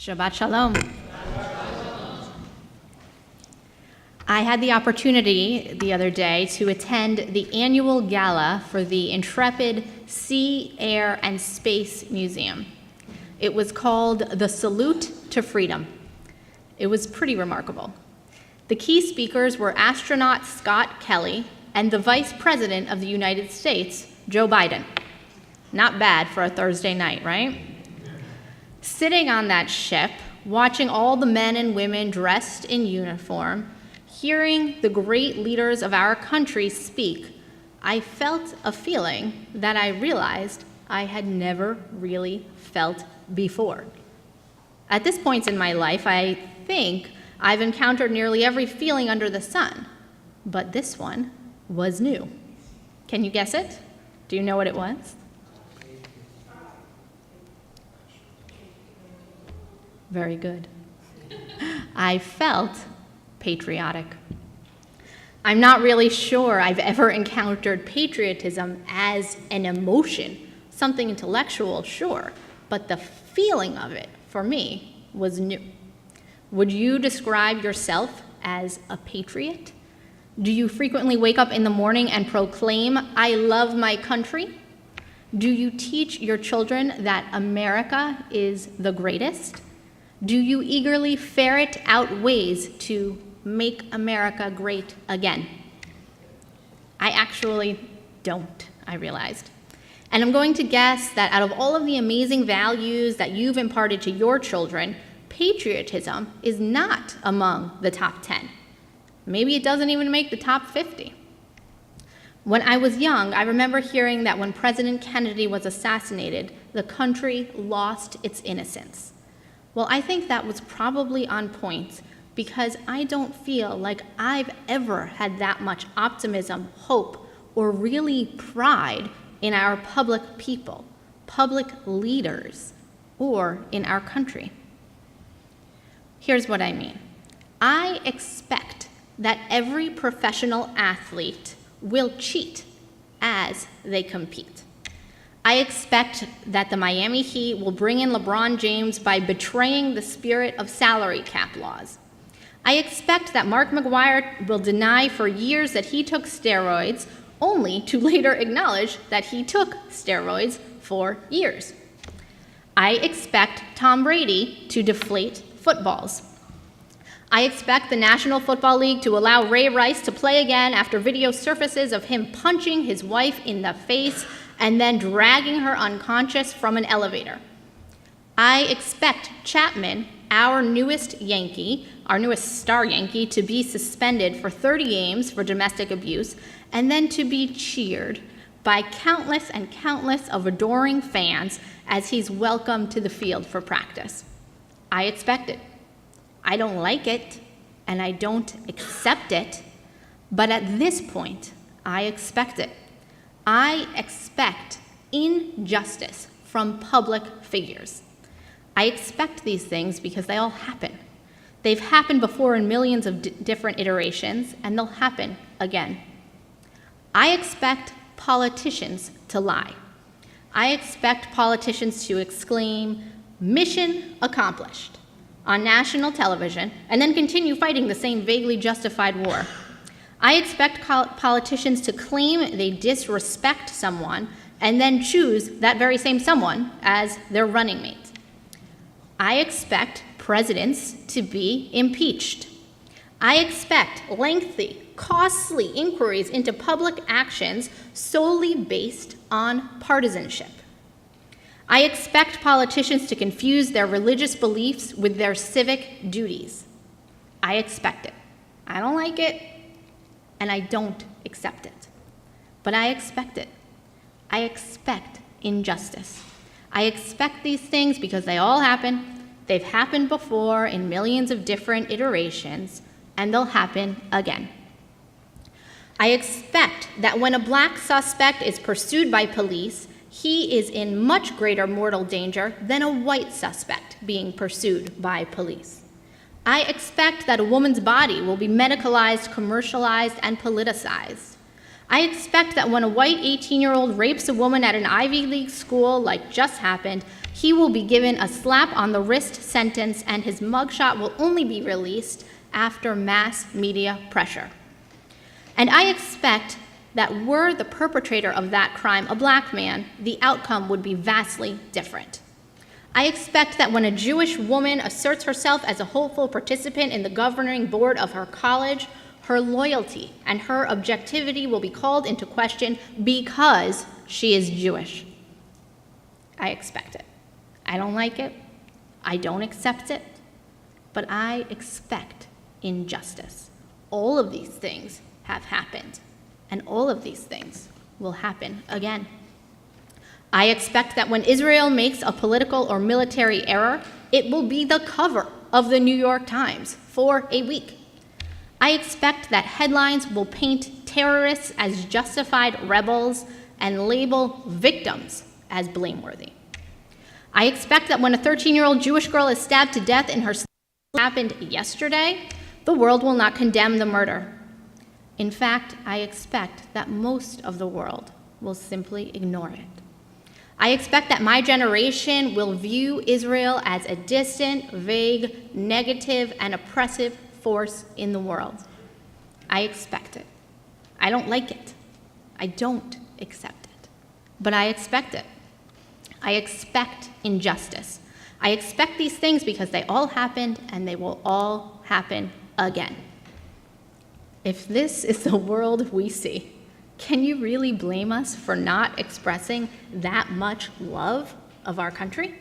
Shabbat Shalom. I had the opportunity the other day to attend the annual gala for the intrepid Sea, Air, and Space Museum. It was called the Salute to Freedom. It was pretty remarkable. The key speakers were astronaut Scott Kelly and the Vice President of the United States, Joe Biden. Not bad for a Thursday night, right? Sitting on that ship, watching all the men and women dressed in uniform, hearing the great leaders of our country speak, I felt a feeling that I realized I had never really felt before. At this point in my life, I think I've encountered nearly every feeling under the sun, but this one was new. Can you guess it? Do you know what it was? Very good. I felt patriotic. I'm not really sure I've ever encountered patriotism as an emotion, something intellectual, sure, but the feeling of it, for me, was new. Would you describe yourself as a patriot? Do you frequently wake up in the morning and proclaim, "I love my country"? Do you teach your children that America is the greatest? Do you eagerly ferret out ways to make America great again? I actually don't, I realized. And I'm going to guess that out of all of the amazing values that you've imparted to your children, patriotism is not among the top 10. Maybe it doesn't even make the top 50. When I was young, I remember hearing that when President Kennedy was assassinated, the country lost its innocence. Well, I think that was probably on point because I don't feel like I've ever had that much optimism, hope, or really pride in our public people, public leaders, or in our country. Here's what I mean. I expect that every professional athlete will cheat as they compete. I expect that the Miami Heat will bring in LeBron James by betraying the spirit of salary cap laws. I expect that Mark McGwire will deny for years that he took steroids, only to later acknowledge that he took steroids for years. I expect Tom Brady to deflate footballs. I expect the National Football League to allow Ray Rice to play again after video surfaces of him punching his wife in the face and then dragging her unconscious from an elevator. I expect Chapman, our newest star Yankee, to be suspended for 30 games for domestic abuse and then to be cheered by countless and countless of adoring fans as he's welcomed to the field for practice. I expect it. I don't like it, and I don't accept it, but at this point, I expect it. I expect injustice from public figures. I expect these things because they all happen. They've happened before in millions of different iterations, and they'll happen again. I expect politicians to lie. I expect politicians to exclaim, "Mission accomplished," on national television, and then continue fighting the same vaguely justified war. I expect politicians to claim they disrespect someone and then choose that very same someone as their running mate. I expect presidents to be impeached. I expect lengthy, costly inquiries into public actions solely based on partisanship. I expect politicians to confuse their religious beliefs with their civic duties. I expect it. I don't like it, and I don't accept it. But I expect it. I expect injustice. I expect these things because they all happen. They've happened before in millions of different iterations, and they'll happen again. I expect that when a black suspect is pursued by police, he is in much greater mortal danger than a white suspect being pursued by police. I expect that a woman's body will be medicalized, commercialized, and politicized. I expect that when a white 18-year-old rapes a woman at an Ivy League school, like just happened, he will be given a slap on the wrist sentence, and his mugshot will only be released after mass media pressure. And I expect that were the perpetrator of that crime a black man, the outcome would be vastly different. I expect that when a Jewish woman asserts herself as a hopeful participant in the governing board of her college, her loyalty and her objectivity will be called into question because she is Jewish. I expect it. I don't like it. I don't accept it. But I expect injustice. All of these things have happened, and all of these things will happen again. I expect that when Israel makes a political or military error, it will be the cover of the New York Times for a week. I expect that headlines will paint terrorists as justified rebels and label victims as blameworthy. I expect that when a 13-year-old Jewish girl is stabbed to death in her sleep, happened yesterday, the world will not condemn the murder. In fact, I expect that most of the world will simply ignore it. I expect that my generation will view Israel as a distant, vague, negative, and oppressive force in the world. I expect it. I don't like it. I don't accept it. But I expect it. I expect injustice. I expect these things because they all happened and they will all happen again. If this is the world we see, can you really blame us for not expressing that much love of our country?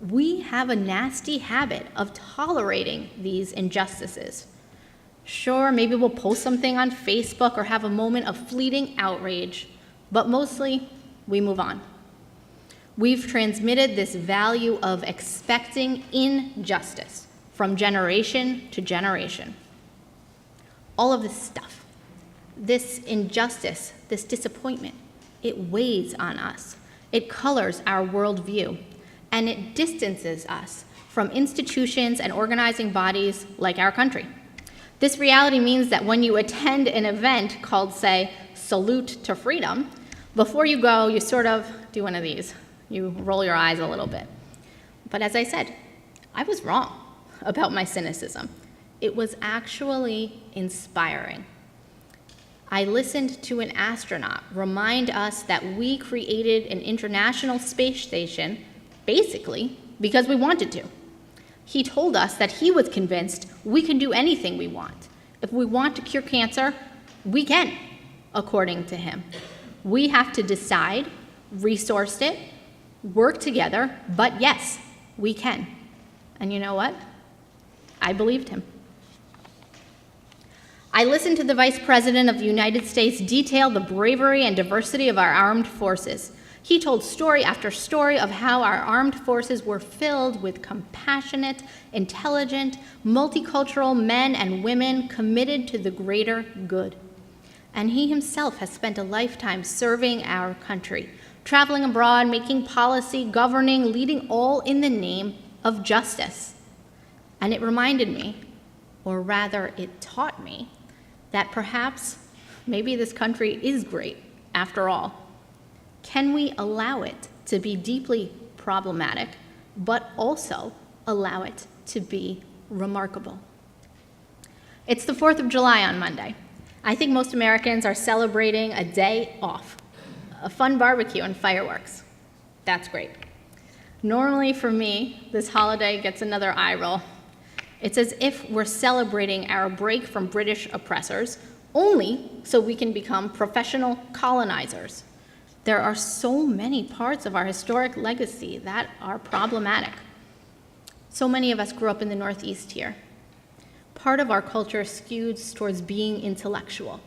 We have a nasty habit of tolerating these injustices. Sure, maybe we'll post something on Facebook or have a moment of fleeting outrage, but mostly we move on. We've transmitted this value of expecting injustice from generation to generation. All of this stuff, this injustice, this disappointment, it weighs on us. It colors our worldview, and it distances us from institutions and organizing bodies like our country. This reality means that when you attend an event called, say, Salute to Freedom, before you go, you sort of do one of these. You roll your eyes a little bit. But as I said, I was wrong about my cynicism. It was actually inspiring. I listened to an astronaut remind us that we created an international space station basically because we wanted to. He told us that he was convinced we can do anything we want. If we want to cure cancer, we can, according to him. We have to decide, resource it, work together, but yes, we can. And you know what? I believed him. I listened to the Vice President of the United States detail the bravery and diversity of our armed forces. He told story after story of how our armed forces were filled with compassionate, intelligent, multicultural men and women committed to the greater good. And he himself has spent a lifetime serving our country, traveling abroad, making policy, governing, leading, all in the name of justice. And it reminded me, or rather it taught me, that perhaps maybe this country is great after all. Can we allow it to be deeply problematic, but also allow it to be remarkable? It's the 4th of July on Monday. I think most Americans are celebrating a day off, a fun barbecue and fireworks. That's great. Normally for me, this holiday gets another eye roll. It's as if we're celebrating our break from British oppressors, only so we can become professional colonizers. There are so many parts of our historic legacy that are problematic. So many of us grew up in the Northeast here. Part of our culture skews towards being intellectual.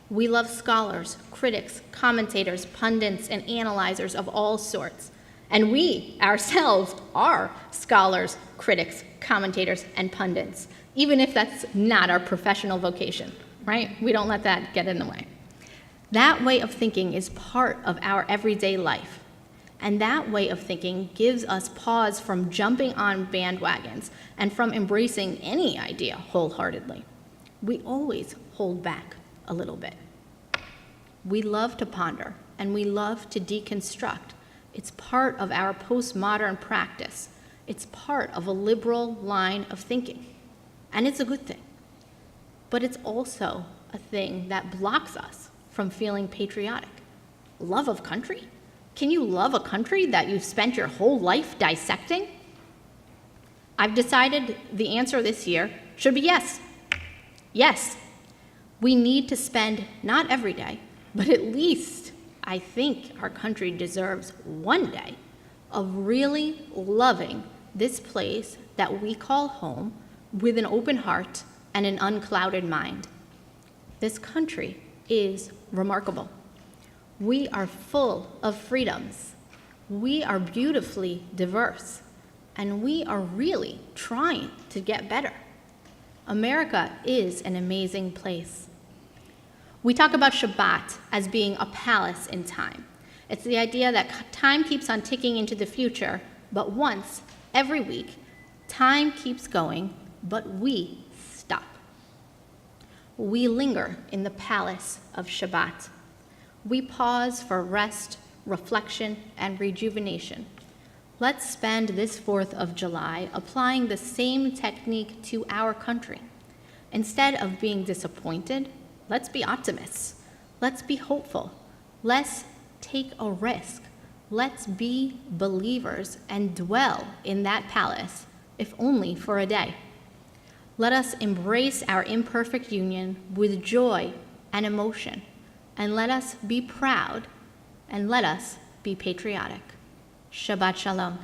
We love scholars, critics, commentators, pundits, and analyzers of all sorts. And we ourselves are scholars, critics, commentators, and pundits, even if that's not our professional vocation, right? We don't let that get in the way. That way of thinking is part of our everyday life. And that way of thinking gives us pause from jumping on bandwagons and from embracing any idea wholeheartedly. We always hold back a little bit. We love to ponder and we love to deconstruct, It's part of our postmodern practice. It's part of a liberal line of thinking. And it's a good thing. But it's also a thing that blocks us from feeling patriotic. Love of country? Can you love a country that you've spent your whole life dissecting? I've decided the answer this year should be yes. Yes, we need to spend not every day, but at least I think our country deserves one day of really loving this place that we call home with an open heart and an unclouded mind. This country is remarkable. We are full of freedoms. We are beautifully diverse, and we are really trying to get better. America is an amazing place. We talk about Shabbat as being a palace in time. It's the idea that time keeps on ticking into the future, but once, every week, time keeps going, but we stop. We linger in the palace of Shabbat. We pause for rest, reflection, and rejuvenation. Let's spend this 4th of July applying the same technique to our country. Instead of being disappointed, let's be optimists. Let's be hopeful. Let's take a risk. Let's be believers and dwell in that palace, if only for a day. Let us embrace our imperfect union with joy and emotion, and let us be proud, and let us be patriotic. Shabbat Shalom.